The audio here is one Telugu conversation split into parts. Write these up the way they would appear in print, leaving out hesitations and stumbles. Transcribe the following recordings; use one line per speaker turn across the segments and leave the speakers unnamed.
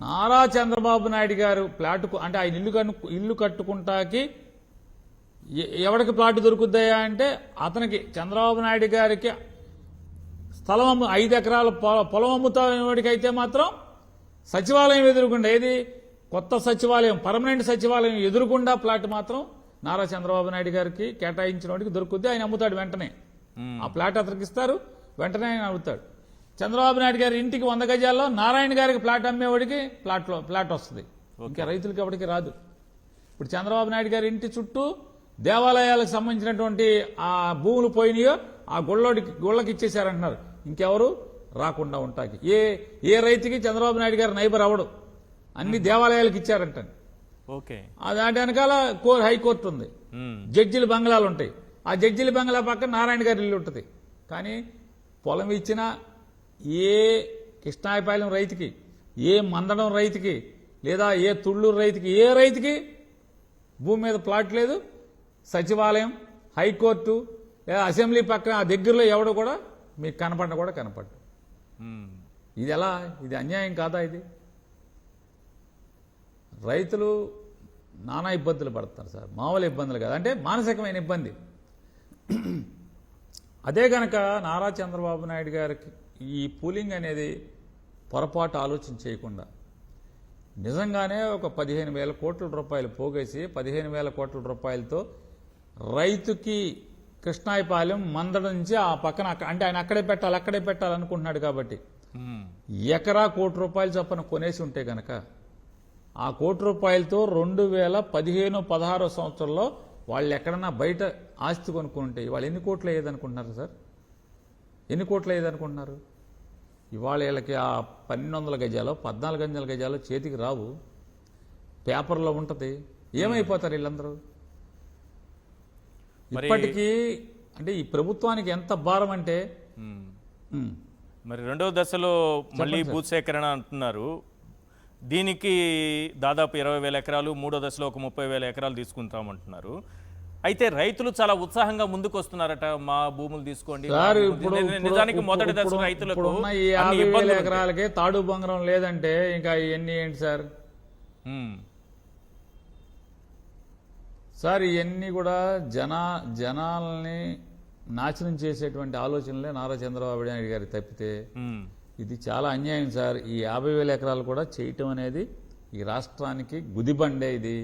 నారా చంద్రబాబు నాయుడు గారు ప్లాట్కు అంటే ఆయన ఇల్లు కట్టుకుంటాకి ఎవరికి ప్లాట్ దొరుకుతాయా అంటే అతనికి చంద్రబాబు నాయుడు గారికి స్థలం 5 ఎకరాల పొలం అమ్ముతాడికైతే మాత్రం సచివాలయం ఎదురుకుండా ఏది కొత్త సచివాలయం పర్మనెంట్ సచివాలయం ఎదురుకుండా ప్లాట్ మాత్రం నారా చంద్రబాబు నాయుడు గారికి కేటాయించిన వాడికి దొరుకుద్ది, ఆయన అమ్ముతాడు వెంటనే. ఆ ప్లాట్ అతనికి ఇస్తారు, వెంటనే ఆయన అమ్ముతాడు. చంద్రబాబు నాయుడు గారి ఇంటికి 100 గజాల్లో నారాయణ గారికి ప్లాట్ అమ్మేవాడికి ప్లాట్ వస్తుంది, ఇంకా రైతులకి ఎవరికి రాదు. ఇప్పుడు చంద్రబాబు నాయుడు గారి ఇంటి చుట్టూ దేవాలయాలకు సంబంధించినటువంటి ఆ భూములు పోయినాయో ఆ గుళ్ళకి ఇచ్చేశారంటున్నారు, ఇంకెవరు రాకుండా ఉంటాకి. ఏ రైతుకి చంద్రబాబు నాయుడు గారు నైబర్ అవడు, అన్ని దేవాలయాలకు ఇచ్చారంట. దాని వెనకాల హైకోర్టు ఉంది, జడ్జిల బంగ్లాలు ఉంటాయి. ఆ జడ్జిల బంగ్లా పక్కన నారాయణ గారి ఇల్లు ఉంటుంది. కానీ పొలం ఇచ్చినా ఏ కృష్ణాయపాలెం రైతుకి, ఏ మందడం రైతుకి, లేదా ఏ తుళ్ళూరు రైతుకి, ఏ రైతుకి భూమి మీద ప్లాట్ లేదు. సచివాలయం, హైకోర్టు లేదా అసెంబ్లీ పక్కన ఆ దగ్గరలో ఎవడు కూడా మీకు కనపడ్డు. ఇది ఎలా? ఇది అన్యాయం కాదా? ఇది రైతులు నానా ఇబ్బందులు పడుతున్నారు సార్, మామూలు ఇబ్బందులు కాదు, అంటే మానసికమైన ఇబ్బంది. అదే గనక నారా చంద్రబాబు నాయుడు గారికి ఈ పూలింగ్ అనేది పొరపాటు ఆలోచన చేయకుండా నిజంగానే ఒక 15,000 కోట్ల రూపాయలు పోగేసి 15,000 కోట్ల రూపాయలతో రైతుకి కృష్ణాయపాలెం మందడం నుంచి ఆ పక్కన అంటే ఆయన అక్కడే పెట్టాలనుకుంటున్నాడు కాబట్టి ఎకరా ₹1,00,00,000 చొప్పున కొనేసి ఉంటే గనక ఆ ₹1,00,00,000తో 2015-16 సంవత్సరంలో వాళ్ళు ఎక్కడన్నా బయట ఆస్తి కొనుక్కుంటే వాళ్ళు ఎన్ని కోట్లు అయ్యేదనుకుంటున్నారు సార్? ఎన్ని కోట్లు అయ్యేదనుకుంటున్నారు? ఇవాళ వీళ్ళకి ఆ 1200 గజాలు 14 గజాలు చేతికి రావు, పేపర్లో ఉంటుంది. ఏమైపోతారు వీళ్ళందరూ? ఇప్పటికీ అంటే ఈ ప్రభుత్వానికి ఎంత భారం అంటే.
మరి రెండవ దశలో మళ్ళీ భూసేకరణ అంటున్నారు, దీనికి దాదాపు 20,000 ఎకరాలు, మూడో దశలో ఒక 30,000 ఎకరాలు తీసుకుంటామంటున్నారు. అయితే రైతులు చాలా ఉత్సాహంగా ముందుకు వస్తున్నారట, మా భూములు తీసుకోండి. నిజానికి మొదటి దశ రైతులకు
50,000 ఎకరాలకే తాడు బంగారం లేదంటే ఇంకా ఇవన్నీ ఏంటి సార్? సార్ ఇవన్నీ కూడా జనాల్ని నాశనం చేసేటువంటి ఆలోచనలే నారా చంద్రబాబు నాయుడు గారికి తప్పితే ఇది చాలా అన్యాయం సార్. ఈ 50,000 ఎకరాలు కూడా చేయటం అనేది ఈ రాష్ట్రానికి గుదిబండే ఇది.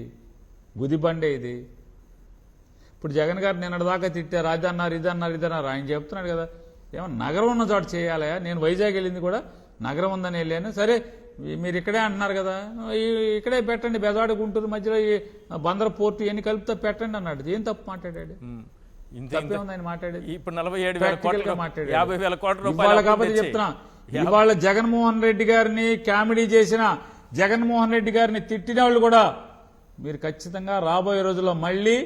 ఇప్పుడు జగన్ గారు నిన్నటిదాకా తిట్టారు, ఇదన్నారు. ఆయన చెప్తున్నాడు కదా, ఏమో నగరం ఉన్న చోట చేయాలయా. నేను వైజాగ్ వెళ్ళింది కూడా నగరం ఉందని వెళ్ళాను. సరే మీరు ఇక్కడే అంటున్నారు కదా, ఇక్కడే పెట్టండి, బెజవాడ గుంటూరు మధ్యలో ఈ బందర్ పోర్టు ఎన్ని కలుపుతో పెట్టండి అన్నాడు. ఏం తప్పు మాట్లాడాడు? ఆయన మాట్లాడేది
ఇప్పుడు 47,000 కోట్ల రూపాయలు
కాబట్టి చెప్తున్నా. ఇవాళ జగన్మోహన్ రెడ్డి గారిని కామెడీ చేసిన, జగన్మోహన్ రెడ్డి గారిని తిట్టిన వాళ్ళు కూడా మీరు ఖచ్చితంగా రాబోయే రోజుల్లో మళ్ళీ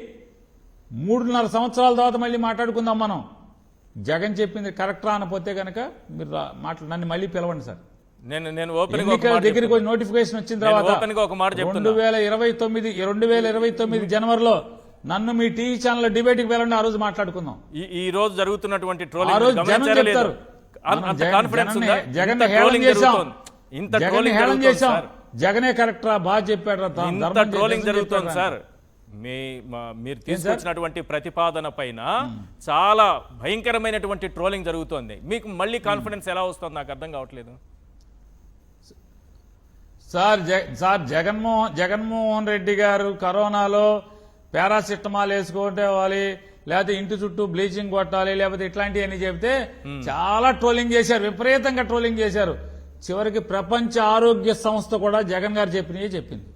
3.5 సంవత్సరాల తర్వాత మళ్ళీ మాట్లాడుకుందాం మనం. జగన్ చెప్పింది కరెక్టరా అనపోతే కనుక మీరు నన్ను మళ్ళీ పిలవండి సార్.
నేను
దగ్గరికి నోటిఫికేషన్ వచ్చిన తర్వాత 2029 జనవరిలో నన్ను మీ టీవీ ఛానల్ డిబేట్కి వెళ్ళండి, ఆ రోజు మాట్లాడుకుందాం.
ఈ రోజు జరుగుతున్నటువంటి
జగన్ చేశాం, జగనే కరెక్టరా, బాగా చెప్పాడు.
ట్రోలింగ్ జరుగుతుంది సార్. మీరు తీసుకొచ్చినటువంటి ప్రతిపాదన పైన చాలా భయంకరమైనటువంటి ట్రోలింగ్ జరుగుతోంది. మీకు మళ్ళీ కాన్ఫిడెన్స్ ఎలా వస్తుంది నాకు అర్థం కావట్లేదు
సార్. జగన్మోహన్ రెడ్డి గారు కరోనాలో పారాసిటమాల్ వేసుకోవాలి, లేకపోతే ఇంటి చుట్టూ బ్లీచింగ్ కొట్టాలి, లేకపోతే ఇట్లాంటివన్నీ చెప్తే చాలా ట్రోలింగ్ చేశారు, విపరీతంగా ట్రోలింగ్ చేశారు. చివరికి ప్రపంచ ఆరోగ్య సంస్థ కూడా జగన్ గారు చెప్పింది.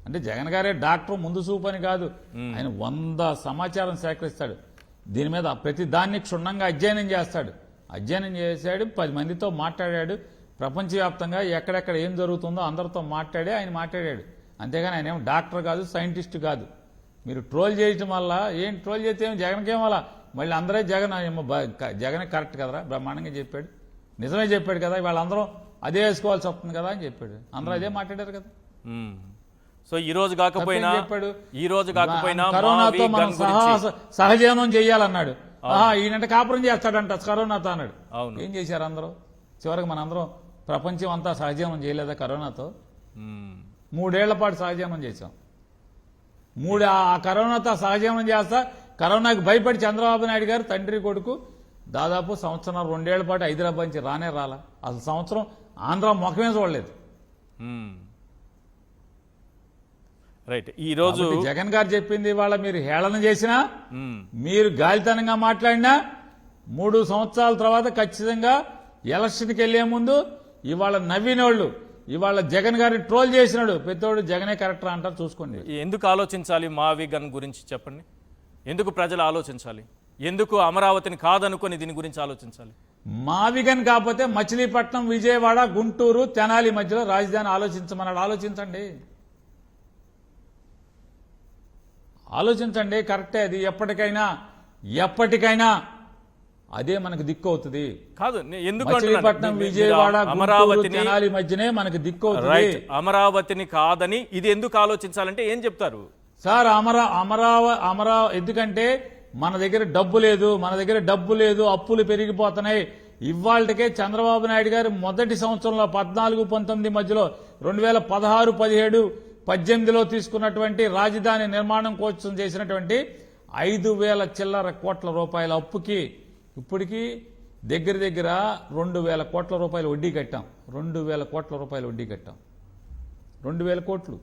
అంటే జగన్ గారే డాక్టర్, ముందు చూపని కాదు. ఆయన 100 సమాచారం సేకరిస్తాడు, దీని మీద ప్రతి దాన్ని క్షుణ్ణంగా అధ్యయనం చేస్తాడు. 10 మందితో మాట్లాడాడు, ప్రపంచవ్యాప్తంగా ఎక్కడెక్కడ ఏం జరుగుతుందో అందరితో ఆయన మాట్లాడాడు. అంతేగాని ఆయన ఏం డాక్టర్ కాదు, సైంటిస్ట్ కాదు. మీరు ట్రోల్ చేయటం వల్ల ఏం ట్రోల్ చేస్తే ఏం జగన్కేం వల్ల మళ్ళీ అందరూ జగన్ కరెక్ట్ కదరా, బ్రహ్మాండంగా చెప్పాడు, నిజమే చెప్పాడు కదా, వాళ్ళందరూ అదే వేసుకోవాల్సి వస్తుంది కదా అని చెప్పాడు. అందరూ అదే మాట్లాడారు కదా.
సో ఈ రోజు కాకపోయినా
కరోనాతో మనం సహజీవనం చేయాలన్నాడు. ఈయనంటే కాపురం చేస్తాడంట కరోనాతో అన్నాడు. ఏం చేశారు అందరూ? చివరికి మనందరం ప్రపంచం అంతా సహజీవనం చేయలేదా కరోనాతో?
మ్మ్.
3 ఏళ్ల పాటు సహజీవనం చేశాం. ఆ కరోనాతో సహజీవనం చేస్తా కరోనాకి భయపడి చంద్రబాబు నాయుడు గారు తండ్రి కొడుకు దాదాపు సంవత్సరం 2 ఏళ్ల పాటు హైదరాబాద్ నుంచి రాలా. అసలు సంవత్సరం ఆంధ్ర ముఖమే చూడలేదు.
మ్మ్. రైట్. ఈరోజు
కాబట్టి జగన్ గారు చెప్పింది ఇవాళ మీరు హేళన చేసినా,
మ్మ్.
మీరు గాలితనంగా మాట్లాడినా 3 సంవత్సరాల తర్వాత ఖచ్చితంగా ఎలక్షన్కి వెళ్లే ముందు ఇవాళ నవ్వినోళ్ళు, ఇవాళ జగన్ గారిని ట్రోల్ చేసినాడు పెద్దోడు జగనే కరెక్టర్ అంటారు, చూసుకోండి.
ఎందుకు ఆలోచించాలి మావిగన్ గురించి చెప్పండి? ఎందుకు ప్రజలు ఆలోచించాలి? ఎందుకు అమరావతిని కాదనుకొని దీని గురించి ఆలోచించాలి?
మావిగన్ కాకపోతే మచిలీపట్నం, విజయవాడ, గుంటూరు, తెనాలి మధ్యలో రాజధాని ఆలోచించమన్నాడు. ఆలోచించండి, కరెక్టే అది. ఎప్పటికైనా అదే మనకు దిక్కు అవుతుంది.
కాదు, ఎందుకు
మచిలీపట్నం, విజయవాడ, గుంటూరు, తెనాలి మధ్యనే మనకు దిక్కు అవుతుంది.
రైట్. అమరావతిని కాదని ఇది ఎందుకు ఆలోచించాలంటే ఏం చెప్తారు
సార్? ఎందుకంటే మన దగ్గర డబ్బు లేదు, అప్పులు పెరిగిపోతున్నాయి. ఇవాళకే చంద్రబాబు నాయుడు గారు మొదటి సంవత్సరంలో 14-19 మధ్యలో 2016, 17, 18లో తీసుకున్నటువంటి రాజధాని నిర్మాణం కోసం చేసినటువంటి 5,000 చిల్లర కోట్ల రూపాయల అప్పుకి ఇప్పటికీ దగ్గర 2,000 కోట్ల రూపాయలు వడ్డీ కట్టాం. 2,000 కోట్ల రూపాయలు వడ్డీ కట్టాం. 2,000 కోట్లు.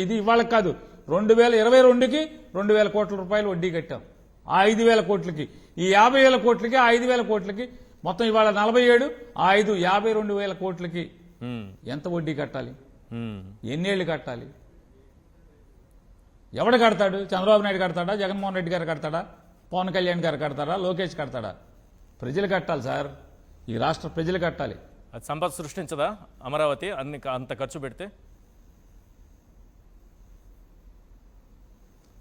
ఇది ఇవాళ కాదు, 2022కి 2,000 కోట్ల రూపాయలు వడ్డీ కట్టాం. ఆ 5,000 కోట్లకి, ఈ 50,000 కోట్లకి, ఆ 5,000 కోట్లకి మొత్తం ఇవాళ 47, ఆ 52,000 కోట్లకి ఎంత వడ్డీ కట్టాలి? ఎన్నేళ్లు కట్టాలి? ఎవడు కడతాడు? చంద్రబాబు నాయుడు కడతాడా? జగన్మోహన్ రెడ్డి గారు కడతాడా? పవన్ కళ్యాణ్ గారు కడతాడా? లోకేష్ కడతాడా? ప్రజలు కట్టాలి సార్. ఈ రాష్ట్ర ప్రజలు కట్టాలి.
అది సంపద సృష్టించదా అమరావతి అంత ఖర్చు పెడితే?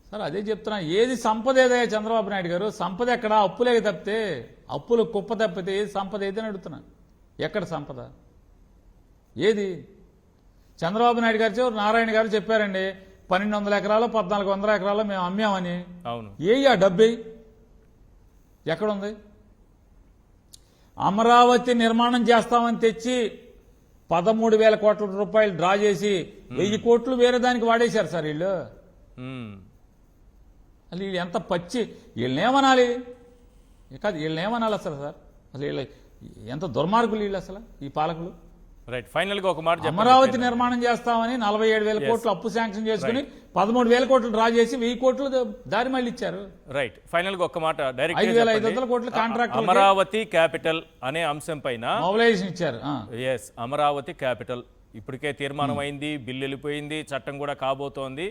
సార్ అదే చెప్తున్నా, ఏది సంపద ఏదయ్యా చంద్రబాబు నాయుడు గారు? సంపద ఎక్కడ? అప్పులే తప్పితే, అప్పులు కుప్ప తప్పితే ఏది సంపద ఏదని అడుగుతున్నా. ఎక్కడ సంపద ఏది? చంద్రబాబు నాయుడు గారు, నారాయణ గారు చెప్పారండి 1,200 ఎకరాలు 1,400 ఎకరాలు మేము అమ్మామని.
అవును.
ఆ డబ్బే ఎక్కడుంది? అమరావతి నిర్మాణం చేస్తామని తెచ్చి 13,000 కోట్ల రూపాయలు డ్రా చేసి 1,000 కోట్లు వేరే దానికి వాడేశారు సార్ వీళ్ళు. అసలు వీళ్ళు ఎంత పచ్చి, వీళ్ళనేమనాలి? కాదు, వీళ్ళనేమనాలి అసలు సార్? అసలు వీళ్ళు ఎంత దుర్మార్గులు వీళ్ళు అసలు, ఈ పాలకులు.
రైట్. ఫైనల్ గా ఒక మాట,
అమరావతి నిర్మాణం చేస్తామని 47,000 కోట్లు అప్పు శాంక్షన్ చేసుకుని 13,000 కోట్లు డ్రా చేసి 1,000 కోట్లు దారి మళ్ళీ ఇచ్చారు.
రైట్. ఫైనల్ గా ఒక మాట,
5,500 కోట్లు కాంట్రాక్ట్.
అమరావతి క్యాపిటల్ అనే అంశం పైన
మొబిలైజేషన్ ఇచ్చారు.
ఎస్, అమరావతి క్యాపిటల్ ఇప్పటికే తీర్మానం అయింది, బిల్లు వెళ్ళిపోయింది, చట్టం కూడా కాబోతోంది.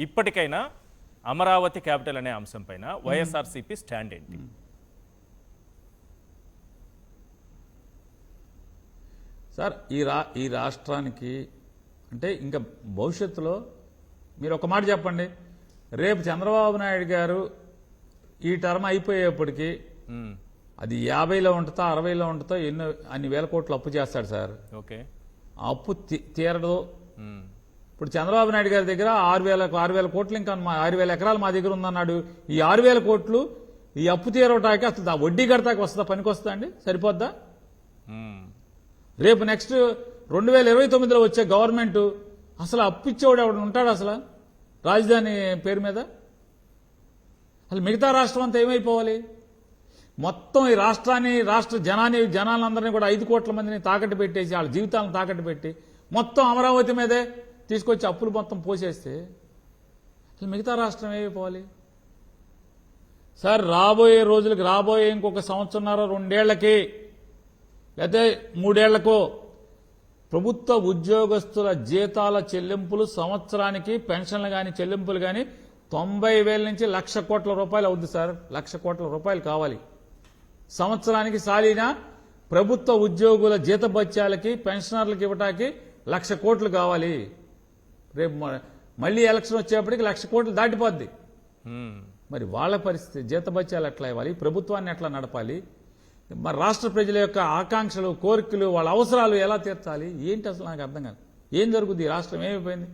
ఇప్పటికైనా అమరావతి క్యాపిటల్ అనే అంశం పైన వైఎస్ఆర్సీపీ స్టాండ్ ఏంటి?
సార్ ఈ రాష్ట్రానికి అంటే ఇంకా భవిష్యత్తులో మీరు ఒక మాట చెప్పండి, రేపు చంద్రబాబు నాయుడు గారు ఈ టర్మ్ అయిపోయేప్పటికీ అది 50లో ఉంటుందో 60లో ఉంటుందో అన్ని వేల కోట్లు అప్పు చేస్తాడు సార్.
ఓకే.
ఆ అప్పు తీరదు. ఇప్పుడు చంద్రబాబు నాయుడు గారి దగ్గర 6,000 కోట్లు, ఇంకా 6,000 ఎకరాలు మా దగ్గర ఉందన్నాడు. ఈ 6,000 కోట్లు ఈ అప్పు తీరవటానికి అసలు ఆ వడ్డీ కడతాకి వస్తుందా? పనికి వస్తుందా అండి? సరిపోద్దా? రేపు నెక్స్ట్ 2029లో వచ్చే గవర్నమెంట్ అసలు అప్పు ఇచ్చేవాడు ఎవడు ఉంటాడు అసలు రాజధాని పేరు మీద? అసలు మిగతా రాష్ట్రం అంతా ఏమైపోవాలి? మొత్తం ఈ రాష్ట్ర జనాలందరినీ కూడా 5 కోట్ల మందిని తాకట్టు పెట్టేసి, వాళ్ళ జీవితాలను తాకట్టు పెట్టి మొత్తం అమరావతి మీదే తీసుకొచ్చి అప్పులు మొత్తం పోసేస్తే అసలు మిగతా రాష్ట్రం ఏమైపోవాలి? సార్ రాబోయే ఇంకొక సంవత్సరంన్నర 2 ఏళ్లకి లేకపోతే 3 ఏళ్లకో ప్రభుత్వ ఉద్యోగస్తుల జీతాల చెల్లింపులు సంవత్సరానికి పెన్షన్లు కానీ చెల్లింపులు కానీ 90,000 నుంచి 1,00,000 కోట్ల రూపాయలు అవుద్ది సార్. 1,00,000 కోట్ల రూపాయలు కావాలి సంవత్సరానికి. సాలీనా ప్రభుత్వ ఉద్యోగుల జీతభత్యాలకి పెన్షనర్లకు ఇవ్వటానికి 1,00,000 కోట్లు కావాలి. రేపు మళ్ళీ ఎలక్షన్ వచ్చేప్పటికి 1,00,000 కోట్లు దాటిపోద్ది. మరి వాళ్ళ పరిస్థితి, జీతభత్యాలు ఎట్లా ఇవ్వాలి? ప్రభుత్వాన్ని ఎట్లా నడపాలి? మరి రాష్ట్ర ప్రజల యొక్క ఆకాంక్షలు, కోరికలు, వాళ్ళ అవసరాలు ఎలా తీర్చాలి? ఏంటి అసలు నాకు అర్థం కాదు. ఏం జరుగుద్ది? ఈ రాష్ట్రం ఏమైపోయింది?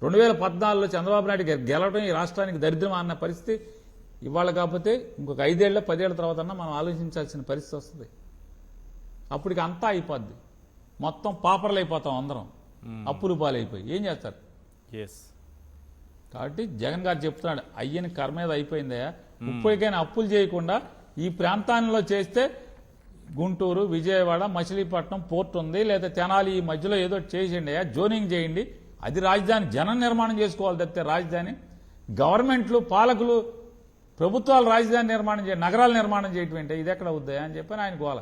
2014లో చంద్రబాబు నాయుడు గారు గెలవడం ఈ రాష్ట్రానికి దరిద్రం అన్న పరిస్థితి ఇవాళ కాకపోతే ఇంకొక 5 ఏళ్ళ 10 ఏళ్ల తర్వాత మనం ఆలోచించాల్సిన పరిస్థితి వస్తుంది. అప్పటికి అంతా అయిపోద్ది, మొత్తం పాపర్లు అయిపోతాం అందరం, అప్పులు పాలైపోయి ఏం చేస్తారు?
ఎస్.
కాబట్టి జగన్ గారు చెప్తున్నాడు, అయ్యని కర్మ మీద అయిపోయిందయ్యా, ఇప్పటికైనా అప్పులు చేయకుండా ఈ ప్రాంతాల్లో చేస్తే గుంటూరు, విజయవాడ, మచిలీపట్నం పోర్ట్ ఉంది, లేదా తెనాలి ఈ మధ్యలో ఏదో చేసేయండి అయ్యా, జోనింగ్ చేయండి, అది రాజధాని, జనం నిర్మాణం చేసుకోవాలి తప్పితే రాజధాని గవర్నమెంట్లు, పాలకులు, ప్రభుత్వాలు రాజధాని నిర్మాణం చేయండి, నగరాలు నిర్మాణం చేయటం ఏంటి, ఇది ఎక్కడ అవుద్దాయా అని చెప్పని ఆయన గోల.